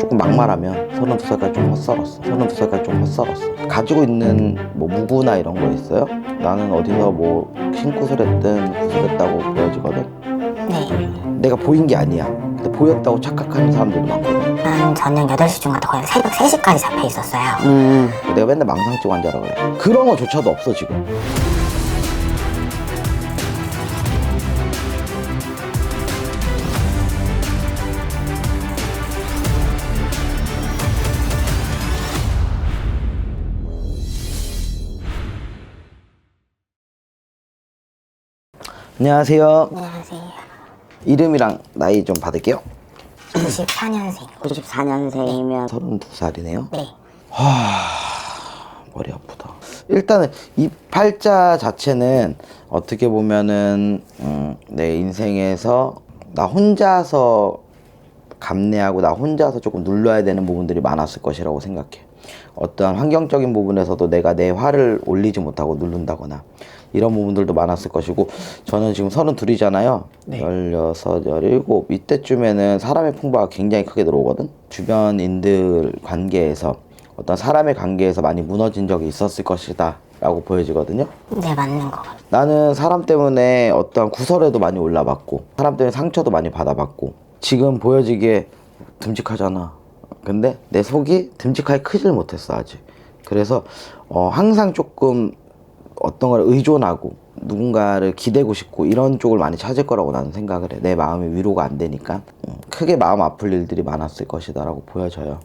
조금 막말하면 32살까지 좀 헛살았어. 32살까지 좀 헛살았어. 가지고 있는 뭐 무구나 이런 거 있어요? 나는 어디서 뭐 신굿을 했든 구슬했다고 보여지거든. 네. 내가 보인 게 아니야. 근데 보였다고 착각하는 사람들도 많거든. 한 저녁 8시 중부터 거의 새벽 3시까지 잡혀 있었어요. 내가 맨날 망상증 환자라 그래. 그런 거조차도 없어 지금. 안녕하세요. 안녕하세요. 이름이랑 나이 좀 받을게요. 94년생. 94년생이면 32살이네요. 네. 머리 아프다. 일단은 이 팔자 자체는 어떻게 보면은 내 인생에서 나 혼자서 감내하고 나 혼자서 조금 눌러야 되는 부분들이 많았을 것이라고 생각해. 어떠한 환경적인 부분에서도 내가 내 화를 올리지 못하고 누른다거나 이런 부분들도 많았을 것이고, 저는 지금 32이잖아요. 네. 16, 17 이때쯤에는 사람의 풍부가 굉장히 크게 들어오거든. 주변인들 관계에서 어떤 사람의 관계에서 많이 무너진 적이 있었을 것이다 라고 보여지거든요. 네, 맞는 것 같아요. 나는 사람 때문에 어떠한 구설에도 많이 올라봤고 사람 때문에 상처도 많이 받아봤고, 지금 보여지기에 듬직하잖아. 근데 내 속이 듬직하게 크질 못했어 아직. 그래서 항상 조금 어떤 걸 의존하고 누군가를 기대고 싶고 이런 쪽을 많이 찾을 거라고 나는 생각을 해. 내 마음이 위로가 안 되니까 크게 마음 아플 일들이 많았을 것이다 라고 보여져요.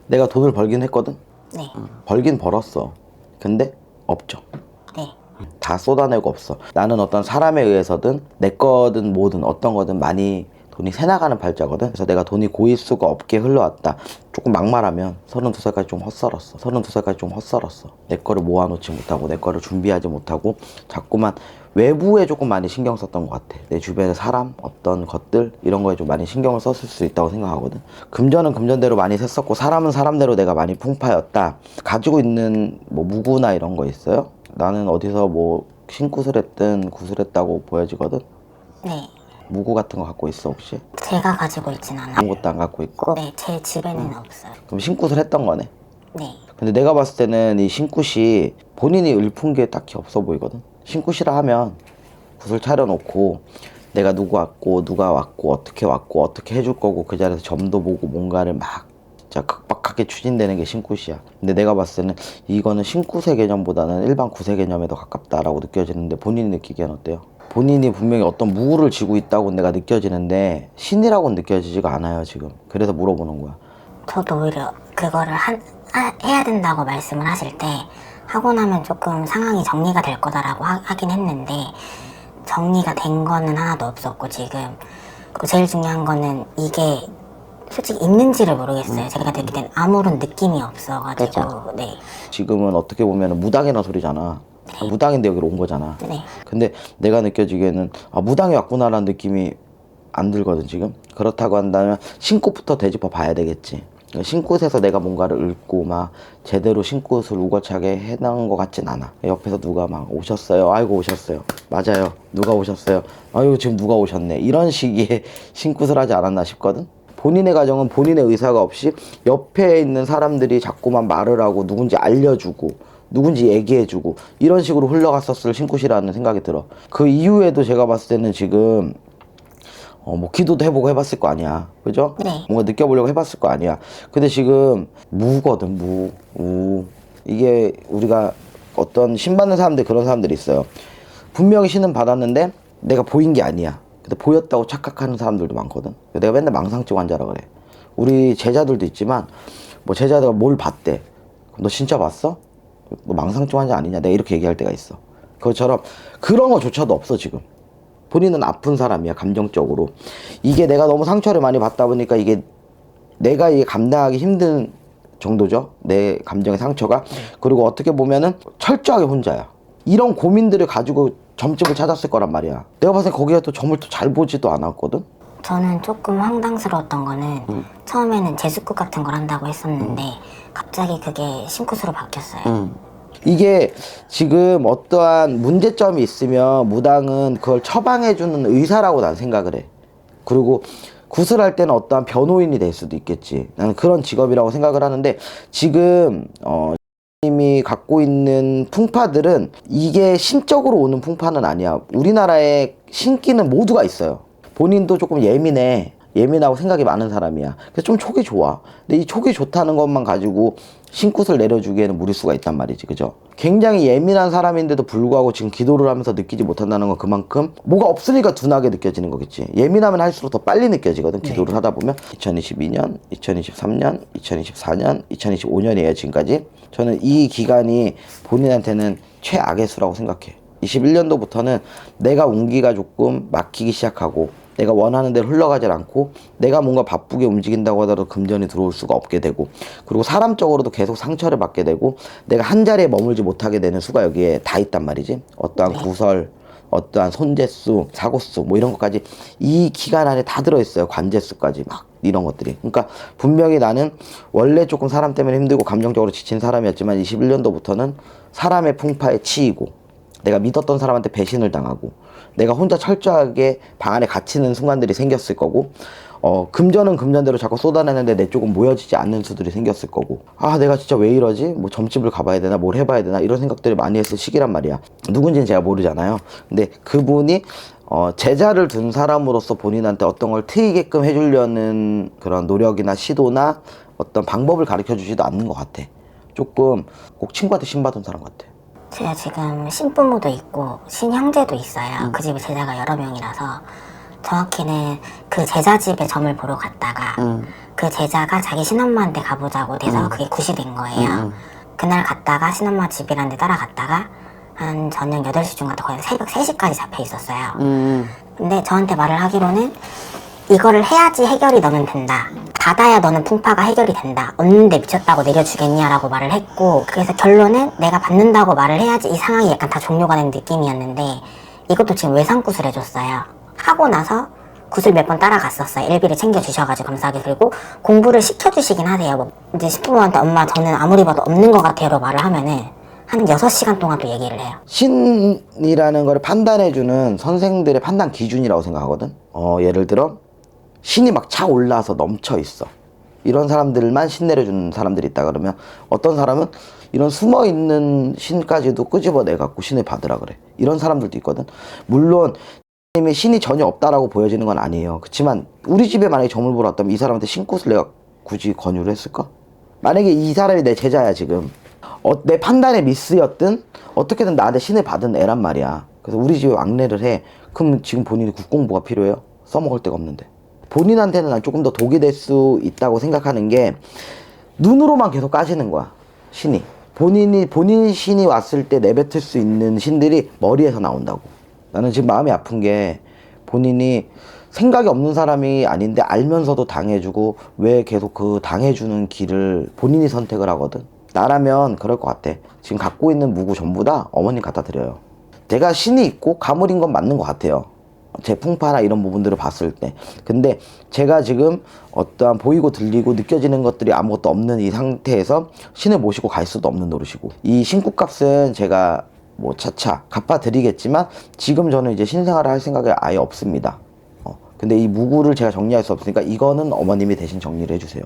내가 돈을 벌긴 했거든. 네. 벌긴 벌었어. 근데 없죠. 네. 다 쏟아내고 없어. 나는 어떤 사람에 의해서든 내 거든 뭐든 어떤 거든 많이 돈이 새나가는 팔자거든. 그래서 내가 돈이 고일 수가 없게 흘러왔다. 조금 막말하면 32살까지 좀 헛살았어. 32살까지 좀 헛살았어. 내 거를 모아놓지 못하고 내 거를 준비하지 못하고 자꾸만 외부에 조금 많이 신경 썼던 것 같아. 내 주변의 사람, 어떤 것들 이런 거에 좀 많이 신경을 썼을 수 있다고 생각하거든. 금전은 금전대로 많이 샜었고 사람은 사람대로 내가 많이 풍파였다. 가지고 있는 뭐 무구나 이런 거 있어요? 나는 어디서 뭐 신굿을 했든 구슬했다고 보여지거든. 네. 무구 같은 거 갖고 있어 혹시? 제가 가지고 있진 않아요. 아무것도 안 갖고 있고? 네, 제 집에는 없어요. 그럼 신굿을 했던 거네. 네. 근데 내가 봤을 때는 이 신굿이 본인이 읊은 게 딱히 없어 보이거든. 신굿이라 하면 굿을 차려놓고 내가 누구 왔고 누가 왔고 어떻게 해줄 거고 그 자리에서 점도 보고 뭔가를 막 진짜 각박하게 추진되는 게 신굿이야. 근데 내가 봤을 때는 이거는 신굿의 개념보다는 일반 굿의 개념에 더 가깝다라고 느껴지는데, 본인이 느끼기엔 어때요? 본인이 분명히 어떤 무구를 쥐고 있다고 내가 느껴지는데 신이라고는 느껴지지가 않아요 지금. 그래서 물어보는 거야. 저도 오히려 그거를 해야 된다고 말씀을 하실 때 하고 나면 조금 상황이 정리가 될 거다라고 하긴 했는데 정리가 된 거는 하나도 없었고 지금. 그리고 제일 중요한 거는 이게 솔직히 있는지를 모르겠어요. 제가 듣기 때는 아무런 느낌이 없어가지고. 그렇죠. 네. 지금은 어떻게 보면 무당이라는 소리잖아. 무당인데 여기로 온 거잖아. 네. 근데 내가 느껴지기에는 무당이 왔구나라는 느낌이 안 들거든 지금. 그렇다고 한다면 신굿부터 되짚어 봐야 되겠지. 신굿에서 내가 뭔가를 읊고 막 제대로 신굿을 우거차게 해놓은 것 같진 않아. 옆에서 누가 막 오셨어요. 아이고 오셨어요. 맞아요. 누가 오셨어요. 아이고 지금 누가 오셨네. 이런 식의 신굿을 하지 않았나 싶거든. 본인의 가정은 본인의 의사가 없이 옆에 있는 사람들이 자꾸만 말을 하고 누군지 알려주고 누군지 얘기해주고 이런 식으로 흘러갔었을 신굿이라는 생각이 들어. 그 이후에도 제가 봤을 때는 지금 뭐 기도도 해보고 해봤을 거 아니야. 그죠? 네. 뭔가 느껴보려고 해봤을 거 아니야. 근데 지금 무거든. 이게 우리가 어떤 신 받는 사람들, 그런 사람들이 있어요. 분명히 신은 받았는데 내가 보인 게 아니야. 근데 보였다고 착각하는 사람들도 많거든. 내가 맨날 망상증 환자라 그래. 우리 제자들도 있지만 뭐 제자들가 뭘 봤대. 너 진짜 봤어? 너 망상증 환자 아니냐? 내가 이렇게 얘기할 때가 있어. 그것처럼 그런 거조차도 없어 지금. 본인은 아픈 사람이야 감정적으로. 이게 내가 너무 상처를 많이 받다 보니까 이게 내가 이게 감당하기 힘든 정도죠. 내 감정의 상처가. 그리고 어떻게 보면은 철저하게 혼자야. 이런 고민들을 가지고 점집을 찾았을 거란 말이야. 내가 봤을 때 거기에 또 점을 또 잘 보지도 않았거든. 저는 조금 황당스러웠던 거는 처음에는 제숫굿 같은 걸 한다고 했었는데 갑자기 그게 신굿으로 바뀌었어요. 이게 지금 어떠한 문제점이 있으면 무당은 그걸 처방해주는 의사라고 난 생각을 해. 그리고 구슬할 때는 어떠한 변호인이 될 수도 있겠지. 나는 그런 직업이라고 생각을 하는데 지금 님이 갖고 있는 풍파들은 이게 신적으로 오는 풍파는 아니야. 우리나라에 신기는 모두가 있어요. 본인도 조금 예민하고 생각이 많은 사람이야. 그래서 좀 촉이 좋아. 근데 이 촉이 좋다는 것만 가지고 신굿을 내려주기에는 무리수가 있단 말이지. 그죠? 굉장히 예민한 사람인데도 불구하고 지금 기도를 하면서 느끼지 못한다는 건 그만큼 뭐가 없으니까 둔하게 느껴지는 거겠지. 예민하면 할수록 더 빨리 느껴지거든. 기도를 하다 보면 2022년, 2023년, 2024년, 2025년이에요. 지금까지. 저는 이 기간이 본인한테는 최악의 수라고 생각해. 21년도부터는 내가 운기가 조금 막히기 시작하고 내가 원하는 대로 흘러가질 않고 내가 뭔가 바쁘게 움직인다고 하더라도 금전이 들어올 수가 없게 되고 그리고 사람적으로도 계속 상처를 받게 되고 내가 한 자리에 머물지 못하게 되는 수가 여기에 다 있단 말이지. 어떠한 구설, 어떠한 손재수, 사고수 뭐 이런 것까지 이 기간 안에 다 들어있어요. 관재수까지 막 이런 것들이. 그러니까 분명히 나는 원래 조금 사람 때문에 힘들고 감정적으로 지친 사람이었지만 21년도부터는 사람의 풍파에 치이고 내가 믿었던 사람한테 배신을 당하고 내가 혼자 철저하게 방 안에 갇히는 순간들이 생겼을 거고 금전은 금전대로 자꾸 쏟아내는데 내 쪽은 모여지지 않는 수들이 생겼을 거고 아 내가 진짜 왜 이러지? 뭐 점집을 가봐야 되나 뭘 해봐야 되나 이런 생각들을 많이 했을 시기란 말이야. 누군지는 제가 모르잖아요. 근데 그분이 제자를 둔 사람으로서 본인한테 어떤 걸 트이게끔 해주려는 그런 노력이나 시도나 어떤 방법을 가르쳐 주지도 않는 것 같아. 조금 꼭 친구한테 신받은 사람 같아. 제가 지금 신부모도 있고 신형제도 있어요. 그 집에 제자가 여러 명이라서 정확히는 그 제자 집에 점을 보러 갔다가 그 제자가 자기 친엄마한테 가보자고 돼서 그게 굿이 된 거예요. 그날 갔다가 친엄마 집이란 데 따라갔다가 한 저녁 8시쯤 거의 새벽 3시까지 잡혀 있었어요. 근데 저한테 말을 하기로는 이거를 해야지 해결이 너는 된다. 받아야 너는 풍파가 해결이 된다. 없는데 미쳤다고 내려주겠냐라고 말을 했고 그래서 결론은 내가 받는다고 말을 해야지 이 상황이 약간 다 종료가 된 느낌이었는데 이것도 지금 외상굿을 해줬어요. 하고 나서 굿을 몇 번 따라갔었어요. 일비를 챙겨주셔가지고 감사하게. 그리고 공부를 시켜주시긴 하세요. 뭐 이제 신부모한테 엄마 저는 아무리 봐도 없는 것 같아요 라고 말을 하면은 한 6시간 동안 또 얘기를 해요. 신이라는 걸 판단해주는 선생들의 판단 기준이라고 생각하거든. 예를 들어 신이 막 차 올라서 넘쳐 있어. 이런 사람들만 신 내려주는 사람들이 있다 그러면 어떤 사람은 이런 숨어있는 신까지도 끄집어내갖고 신을 받으라 그래. 이런 사람들도 있거든. 물론 신이 전혀 없다라고 보여지는 건 아니에요. 그렇지만 우리 집에 만약에 점을 보러 왔다면 이 사람한테 신굿을 내가 굳이 권유를 했을까? 만약에 이 사람이 내 제자야 지금 내 판단의 미스였든 어떻게든 나한테 신을 받은 애란 말이야. 그래서 우리 집에 왕래를 해. 그럼 지금 본인이 국공부가 필요해요? 써먹을 데가 없는데. 본인한테는 난 조금 더 독이 될 수 있다고 생각하는 게 눈으로만 계속 까지는 거야. 신이. 본인 신이 왔을 때 내뱉을 수 있는 신들이 머리에서 나온다고. 나는 지금 마음이 아픈 게 본인이 생각이 없는 사람이 아닌데 알면서도 당해주고 왜 계속 그 당해주는 길을 본인이 선택을 하거든. 나라면 그럴 것 같아. 지금 갖고 있는 무구 전부 다 어머님 갖다 드려요. 제가 신이 있고 가물인 건 맞는 것 같아요. 제 풍파나 이런 부분들을 봤을 때. 근데 제가 지금 어떠한 보이고 들리고 느껴지는 것들이 아무것도 없는 이 상태에서 신을 모시고 갈 수도 없는 노릇이고 이 신굿값은 제가 뭐 차차 갚아드리겠지만 지금 저는 이제 신생활을 할 생각이 아예 없습니다. 근데 이 무구를 제가 정리할 수 없으니까 이거는 어머님이 대신 정리를 해주세요.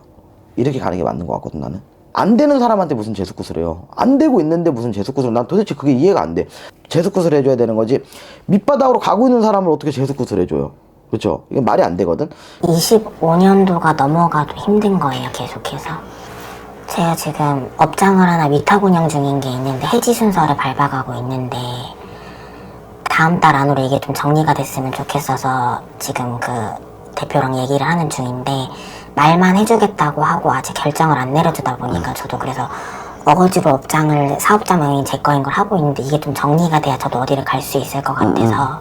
이렇게 가는 게 맞는 것 같거든 나는. 안 되는 사람한테 무슨 재수굿을 해요. 안 되고 있는데 무슨 재수굿을. 난 도대체 그게 이해가 안 돼. 재수굿을 해줘야 되는 거지 밑바닥으로 가고 있는 사람을 어떻게 재수굿을 해줘요. 그렇죠? 이게 말이 안 되거든. 25년도가 넘어가도 힘든 거예요. 계속해서 제가 지금 업장을 하나 위탁 운영 중인 게 있는데 해지 순서를 밟아가고 있는데 다음 달 안으로 이게 좀 정리가 됐으면 좋겠어서 지금 그 대표랑 얘기를 하는 중인데 말만 해주겠다고 하고 아직 결정을 안 내려주다 보니까 저도 그래서 어거지로 업장을 사업자 명의 제 거인 걸 하고 있는데 이게 좀 정리가 돼야 저도 어디를 갈 수 있을 것 같아서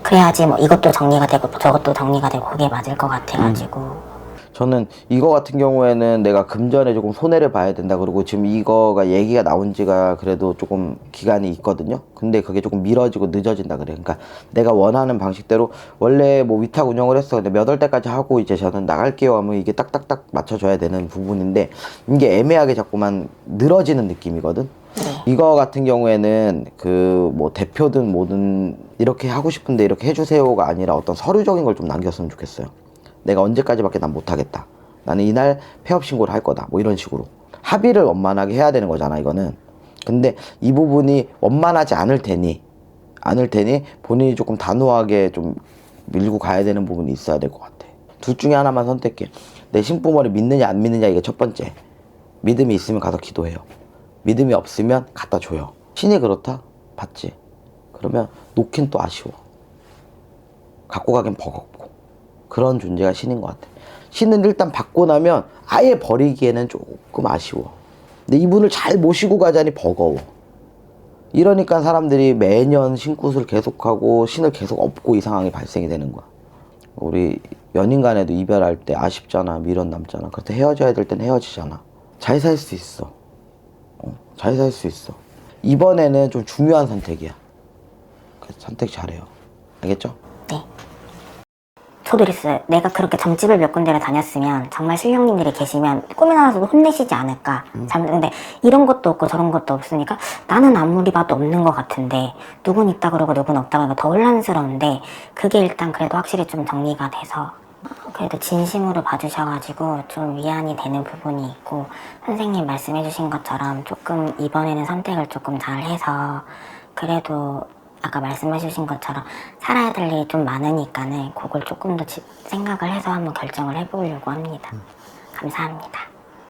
그래야지 뭐 이것도 정리가 되고 저것도 정리가 되고 그게 맞을 것 같아가지고 저는 이거 같은 경우에는 내가 금전에 조금 손해를 봐야 된다. 그리고 지금 이거가 얘기가 나온 지가 그래도 조금 기간이 있거든요. 근데 그게 조금 미뤄지고 늦어진다 그래. 그러니까 내가 원하는 방식대로 원래 뭐 위탁 운영을 했어. 근데 몇 월 때까지 하고 이제 저는 나갈게요 하면 이게 딱딱딱 맞춰줘야 되는 부분인데 이게 애매하게 자꾸만 늘어지는 느낌이거든. 이거 같은 경우에는 그 뭐 대표든 뭐든 이렇게 하고 싶은데 이렇게 해주세요가 아니라 어떤 서류적인 걸 좀 남겼으면 좋겠어요. 내가 언제까지밖에 난 못하겠다. 나는 이날 폐업 신고를 할 거다. 뭐 이런 식으로 합의를 원만하게 해야 되는 거잖아 이거는. 근데 이 부분이 원만하지 않을 테니 본인이 조금 단호하게 좀 밀고 가야 되는 부분이 있어야 될 것 같아. 둘 중에 하나만 선택해. 내 신부모를 믿느냐 안 믿느냐 이게 첫 번째. 믿음이 있으면 가서 기도해요. 믿음이 없으면 갖다 줘요. 신이 그렇다? 받지. 그러면 놓긴 또 아쉬워. 갖고 가긴 버겁고. 그런 존재가 신인 것 같아. 신은 일단 받고 나면 아예 버리기에는 조금 아쉬워. 근데 이분을 잘 모시고 가자니 버거워. 이러니까 사람들이 매년 신굿을 계속하고 신을 계속 업고 이 상황이 발생이 되는 거야. 우리 연인 간에도 이별할 때 아쉽잖아, 미련 남잖아. 그럴 때 헤어져야 될 땐 헤어지잖아. 잘 살 수 있어. 잘 살 수 있어. 이번에는 좀 중요한 선택이야. 그래서 선택 잘해요. 알겠죠? 네. 저도 그랬어요. 내가 그렇게 점집을 몇 군데를 다녔으면 정말 신령님들이 계시면 꿈에 나와서도 혼내시지 않을까. 근데 이런 것도 없고 저런 것도 없으니까 나는 아무리 봐도 없는 것 같은데 누군 있다 그러고 누군 없다 그러니까 더 혼란스러운데 그게 일단 그래도 확실히 좀 정리가 돼서 그래도 진심으로 봐주셔가지고 좀 위안이 되는 부분이 있고 선생님 말씀해주신 것처럼 조금 이번에는 선택을 조금 잘 해서 그래도 아까 말씀해주신 것처럼 살아야 될 일이 좀 많으니까는 그걸 조금 더 생각을 해서 한번 결정을 해보려고 합니다. 감사합니다.